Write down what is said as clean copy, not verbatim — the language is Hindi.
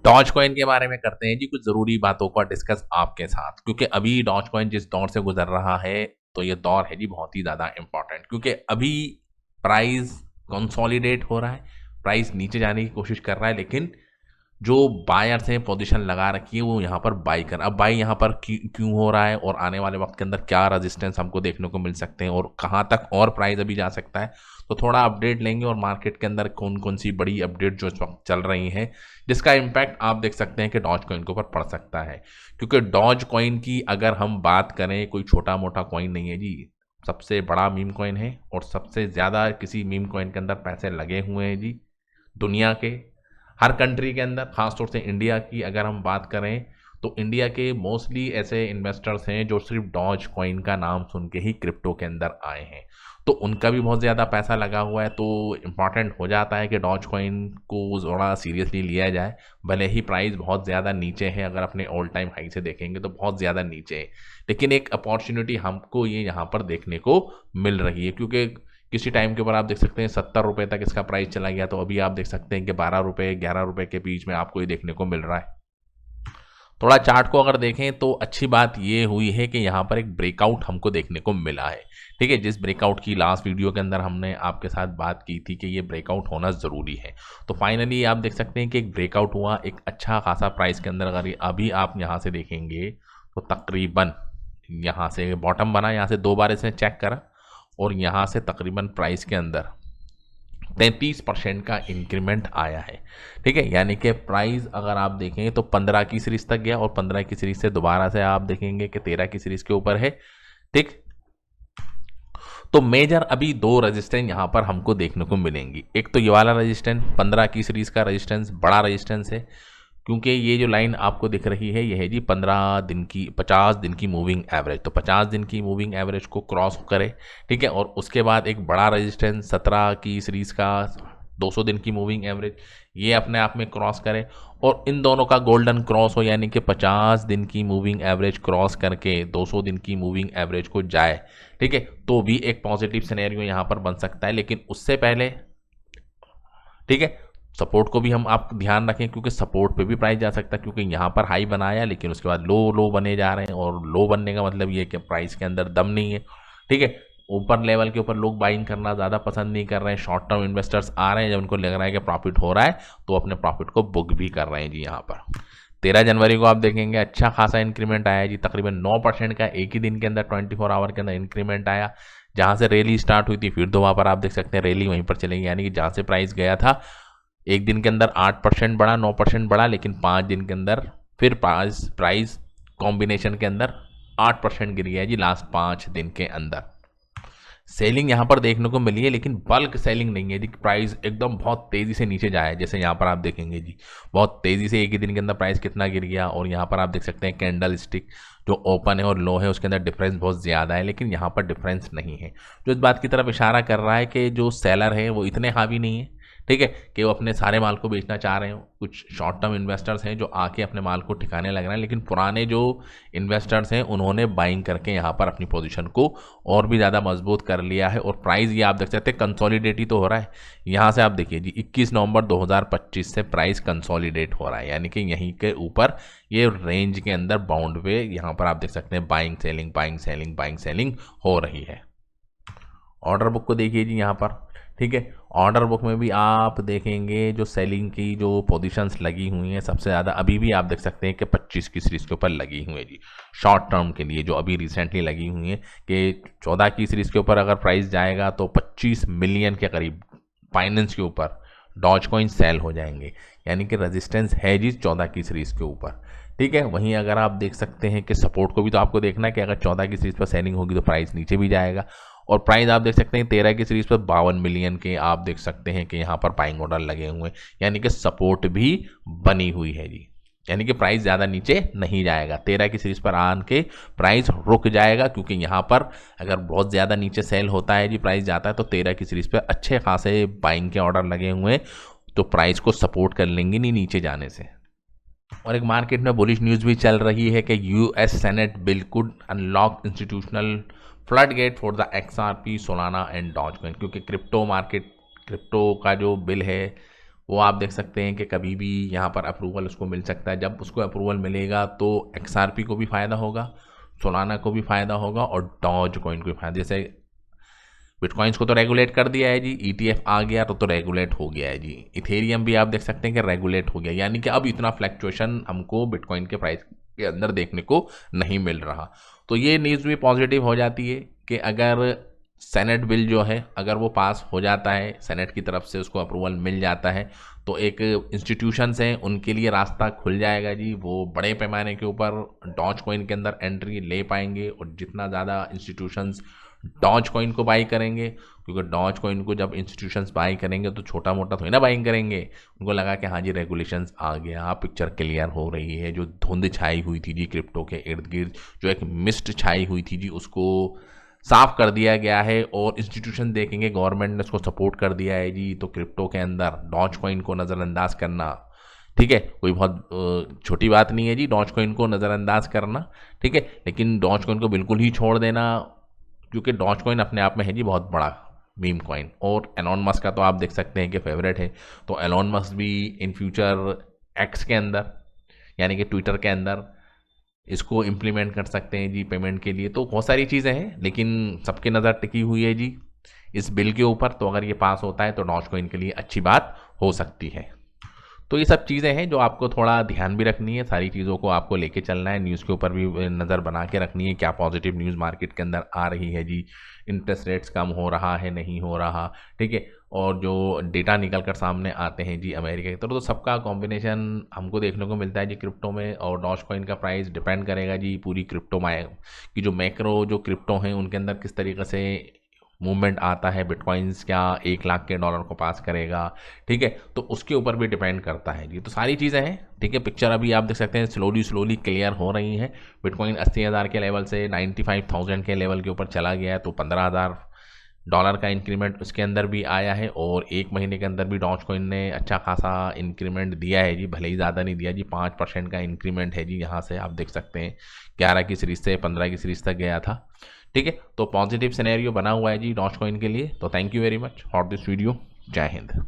डॉज कॉइन के बारे में करते हैं जी कुछ ज़रूरी बातों का डिस्कस आपके साथ, क्योंकि अभी डॉज कॉइन जिस दौर से गुजर रहा है तो ये दौर है जी बहुत ही ज़्यादा इम्पॉर्टेंट, क्योंकि अभी प्राइस कंसोलिडेट हो रहा है, प्राइस नीचे जाने की कोशिश कर रहा है, लेकिन जो बायर्स हैं पोजीशन लगा रखी है वो यहाँ पर बाई कर। अब बाई यहाँ पर क्यों हो रहा है और आने वाले वक्त के अंदर क्या रेजिस्टेंस हमको देखने को मिल सकते हैं और कहाँ तक और प्राइस अभी जा सकता है, तो थोड़ा अपडेट लेंगे और मार्केट के अंदर कौन कौन सी बड़ी अपडेट जो इस वक्त चल रही हैं जिसका इम्पैक्ट आप देख सकते हैं कि डॉज कॉइन के ऊपर पड़ सकता है। क्योंकि डॉज कॉइन की अगर हम बात करें, कोई छोटा मोटा कॉइन नहीं है जी, सबसे बड़ा मीम कॉइन है और सबसे ज़्यादा किसी मीम कॉइन के अंदर पैसे लगे हुए हैं जी दुनिया के हर कंट्री के अंदर। खासतौर से इंडिया की अगर हम बात करें तो इंडिया के मोस्टली ऐसे इन्वेस्टर्स हैं जो सिर्फ डॉज कॉइन का नाम सुन के ही क्रिप्टो के अंदर आए हैं, तो उनका भी बहुत ज़्यादा पैसा लगा हुआ है। तो इम्पॉर्टेंट हो जाता है कि डॉज कॉइन को थोड़ा सीरियसली लिया जाए, भले ही प्राइस बहुत ज़्यादा नीचे है, अगर अपने ऑल टाइम हाई से देखेंगे तो बहुत ज़्यादा नीचे है, लेकिन एक अपॉर्चुनिटी हमको ये यहाँ पर देखने को मिल रही है। क्योंकि किसी टाइम के ऊपर आप देख सकते हैं 70 रुपये तक इसका प्राइस चला गया, तो अभी आप देख सकते हैं कि 12 रुपये 11 रुपये के बीच में आपको ये देखने को मिल रहा है। थोड़ा चार्ट को अगर देखें तो अच्छी बात ये हुई है कि यहाँ पर एक ब्रेकआउट हमको देखने को मिला है। ठीक है, जिस ब्रेकआउट की लास्ट वीडियो के अंदर हमने आपके साथ बात की थी कि ये ब्रेकआउट होना ज़रूरी है, तो फाइनली आप देख सकते हैं कि एक ब्रेकआउट हुआ एक अच्छा खासा प्राइस के अंदर। अगर अभी आप यहाँ से देखेंगे तो तकरीबन यहाँ से बॉटम बना, यहाँ से 2 बार इसने चेक करा और यहाँ से तकरीबन प्राइस के अंदर 33% का इंक्रीमेंट आया है। ठीक है, यानी कि प्राइस अगर आप देखें तो 15 की सीरीज तक गया और 15 की सीरीज से दोबारा से आप देखेंगे कि 13 की सीरीज के ऊपर है। ठीक, तो मेजर अभी 2 रेजिस्टेंस यहाँ पर हमको देखने को मिलेंगी। एक तो ये वाला रेजिस्टेंस 15 की सीरीज का रेजिस्टेंस बड़ा रेजिस्टेंस है, क्योंकि ये जो लाइन आपको दिख रही है ये है जी 15 दिन की 50 दिन की मूविंग एवरेज, तो 50 दिन की मूविंग एवरेज को क्रॉस करे। ठीक है, और उसके बाद एक बड़ा रेजिस्टेंस 17 की सीरीज का 200 दिन की मूविंग एवरेज, ये अपने आप में क्रॉस करे और इन दोनों का गोल्डन क्रॉस हो, यानी कि 50 दिन की मूविंग एवरेज क्रॉस करके 200 दिन की मूविंग एवरेज को जाए। ठीक है, तो भी एक पॉजिटिव सिनेरियो यहाँ पर बन सकता है, लेकिन उससे पहले ठीक है सपोर्ट को भी हम आप ध्यान रखें, क्योंकि सपोर्ट पे भी प्राइस जा सकता है, क्योंकि यहाँ पर हाई बनाया लेकिन उसके बाद लो लो बने जा रहे हैं, और लो बनने का मतलब ये कि प्राइस के अंदर दम नहीं है। ठीक है, ऊपर लेवल के ऊपर लोग बाइंग करना ज़्यादा पसंद नहीं कर रहे हैं, शॉर्ट टर्म इन्वेस्टर्स आ रहे हैं जब उनको लग रहा है कि प्रॉफिट हो रहा है तो अपने प्रॉफिट को बुक भी कर रहे हैं जी। यहाँ पर 13 जनवरी को आप देखेंगे अच्छा खासा इंक्रीमेंट आया जी, तकरीबन 9% का एक ही दिन के अंदर 24 आवर के अंदर इंक्रीमेंट आया। जहाँ से रैली स्टार्ट हुई थी फिर तो वहाँ पर आप देख सकते हैं रैली वहीं पर चलेगी, यानी कि जहाँ से प्राइस गया था एक दिन के अंदर 8% बढ़ा 9% बढ़ा, लेकिन 5 दिन के अंदर फिर प्राइस कॉम्बिनेशन के अंदर 8% गिर गया जी लास्ट 5 दिन के अंदर। सेलिंग यहाँ पर देखने को मिली है, लेकिन बल्क सेलिंग नहीं है जी, प्राइस एकदम बहुत तेज़ी से नीचे जाए, जैसे यहाँ पर आप देखेंगे जी बहुत तेज़ी से एक ही दिन के अंदर प्राइस कितना गिर गया। और यहाँ पर आप देख सकते हैं कैंडल स्टिक जो ओपन है और लो है उसके अंदर डिफरेंस बहुत ज़्यादा है, लेकिन यहाँ पर डिफरेंस नहीं है, जो इस बात की तरफ इशारा कर रहा है कि जो सेलर है वो इतने हावी नहीं है। ठीक है, कि वो अपने सारे माल को बेचना चाह रहे हो, कुछ शॉर्ट टर्म इन्वेस्टर्स हैं जो आके अपने माल को ठिकाने लग रहे हैं, लेकिन पुराने जो इन्वेस्टर्स हैं उन्होंने बाइंग करके यहाँ पर अपनी पोजीशन को और भी ज़्यादा मजबूत कर लिया है। और प्राइस ये आप देख सकते हैं कंसोलिडेट ही तो हो रहा है। यहाँ से आप देखिए जी 21 नवंबर 2025 से प्राइस कंसोलिडेट हो रहा है, यानी कि यहीं के ऊपर ये रेंज के अंदर बाउंड पे यहाँ पर आप देख सकते हैं buying selling buying selling buying selling हो रही है। ऑर्डर बुक को देखिए जी यहाँ पर। ठीक है, ऑर्डर बुक में भी आप देखेंगे जो सेलिंग की जो पोजीशंस लगी हुई हैं सबसे ज़्यादा अभी भी आप देख सकते हैं कि 25 की सीरीज़ के ऊपर लगी हुई है जी, शॉर्ट टर्म के लिए जो अभी रिसेंटली लगी हुई है कि 14 की सीरीज़ के ऊपर अगर प्राइस जाएगा तो 25 मिलियन के करीब फाइनेंस के ऊपर डॉज कॉइन सेल हो जाएंगे, यानी कि रेजिस्टेंस है जी 14 की सीरीज़ के ऊपर। ठीक है, वहीं अगर आप देख सकते हैं कि सपोर्ट को भी तो आपको देखना है कि अगर 14 की सीरीज़ पर सेलिंग होगी तो प्राइस नीचे भी जाएगा, और प्राइस आप देख सकते हैं 13 की सीरीज़ पर 52 मिलियन के आप देख सकते हैं कि यहाँ पर बाइंग ऑर्डर लगे हुए हैं, यानी कि सपोर्ट भी बनी हुई है जी, यानी कि प्राइस ज़्यादा नीचे नहीं जाएगा। 13 की सीरीज़ पर आन के प्राइस रुक जाएगा, क्योंकि यहाँ पर अगर बहुत ज़्यादा नीचे सेल होता है जी प्राइस जाता है तो 13 की सीरीज़ पर अच्छे खासे बाइंग के ऑर्डर लगे हुए हैं, तो प्राइस को सपोर्ट कर लेंगे नहीं नीचे जाने से। और एक मार्केट में बुलिश न्यूज़ भी चल रही है कि US senate bill could unlock institutional flood gate for the XRP Solana and Doge coin, क्योंकि क्रिप्टो मार्केट क्रिप्टो का जो बिल है वो आप देख सकते हैं कि कभी भी यहाँ पर अप्रूवल उसको मिल सकता है। जब उसको अप्रूवल मिलेगा तो XRP को भी फ़ायदा होगा, सोलाना को भी फ़ायदा होगा और डॉज कॉइन को भी फ़ायदा। जैसे बिटकॉइंस को तो रेगुलेट कर दिया है जी, ETF आ गया तो रेगुलेट हो गया है जी। इथेरियम भी आप देख सकते हैं कि रेगुलेट हो गया, यानी कि अब इतना फ्लैक्चुएशन हमको बिटकॉइन के प्राइस के अंदर देखने को नहीं मिल रहा। तो ये न्यूज़ भी पॉजिटिव हो जाती है कि अगर सेनेट बिल जो है अगर वो पास हो जाता है, सेनेट की तरफ से उसको अप्रूवल मिल जाता है, तो एक इंस्टीट्यूशंस हैं उनके लिए रास्ता खुल जाएगा जी। वो बड़े पैमाने के ऊपर डॉज कॉइन के अंदर एंट्री ले पाएंगे और जितना ज़्यादा इंस्टीट्यूशंस डॉज कॉइन को बाई करेंगे, क्योंकि डॉज कॉइन को जब इंस्टीट्यूशंस बाई करेंगे तो छोटा मोटा थोड़ी ना बाइंग करेंगे। उनको लगा कि हाँ जी रेगुलेशंस आ गया, पिक्चर क्लियर हो रही है, जो धुंध छाई हुई थी जी क्रिप्टो के इर्द गिर्द, जो एक मिस्ट छाई हुई थी जी, उसको साफ कर दिया गया है और इंस्टीट्यूशन देखेंगे गवर्नमेंट ने उसको सपोर्ट कर दिया है जी। तो क्रिप्टो के अंदर डॉज कॉइन को नज़रअंदाज करना, ठीक है, कोई बहुत छोटी बात नहीं है जी डॉज कॉइन को नज़रअंदाज करना, ठीक है, लेकिन डॉज कॉइन को बिल्कुल ही छोड़ देना, क्योंकि डॉज कॉइन अपने आप में है जी बहुत बड़ा मीम कॉइन। और एलॉन मस्क का तो आप देख सकते हैं कि फेवरेट है, तो एलॉन मस्क भी इन फ्यूचर एक्स के अंदर यानी कि ट्विटर के अंदर इसको इम्प्लीमेंट कर सकते हैं जी पेमेंट के लिए। तो बहुत सारी चीज़ें हैं, लेकिन सबकी नज़र टिकी हुई है जी इस बिल के ऊपर। तो अगर ये पास होता है तो डॉज कॉइन के लिए अच्छी बात हो सकती है। तो ये सब चीज़ें हैं जो आपको थोड़ा ध्यान भी रखनी है, सारी चीज़ों को आपको लेके चलना है, न्यूज़ के ऊपर भी नज़र बना के रखनी है, क्या पॉजिटिव न्यूज़ मार्केट के अंदर आ रही है जी, इंटरेस्ट रेट्स कम हो रहा है नहीं हो रहा, ठीक है, और जो डेटा निकल कर सामने आते हैं जी अमेरिका की तरफ, तो सबका कॉम्बिनेशन हमको देखने को मिलता है जी क्रिप्टो में। और डॉज कॉइन का प्राइस डिपेंड करेगा जी पूरी क्रिप्टो की जो मैक्रो जो क्रिप्टो हैं उनके अंदर किस तरीके से मूवमेंट आता है, बिटकॉइंस क्या 1 लाख के डॉलर को पास करेगा, ठीक है, तो उसके ऊपर भी डिपेंड करता है जी। तो सारी चीज़ें हैं, ठीक है, पिक्चर अभी आप देख सकते हैं स्लोली स्लोली क्लियर हो रही है। बिटकॉइन 80,000 के लेवल से 95,000 के लेवल के ऊपर चला गया है, तो $15,000 का इंक्रीमेंट उसके अंदर भी आया है। और 1 महीने के अंदर भी डॉज कॉइन ने अच्छा खासा इंक्रीमेंट दिया है जी, भले ही ज़्यादा नहीं दिया जी, 5% का इंक्रीमेंट है जी। यहाँ से आप देख सकते हैं 11 की सीरीज से 15 की सीरीज तक गया था, ठीक है। तो पॉजिटिव सिनेरियो बना हुआ है जी डॉज कॉइन के लिए। तो thank you very much for this video. जय हिंद।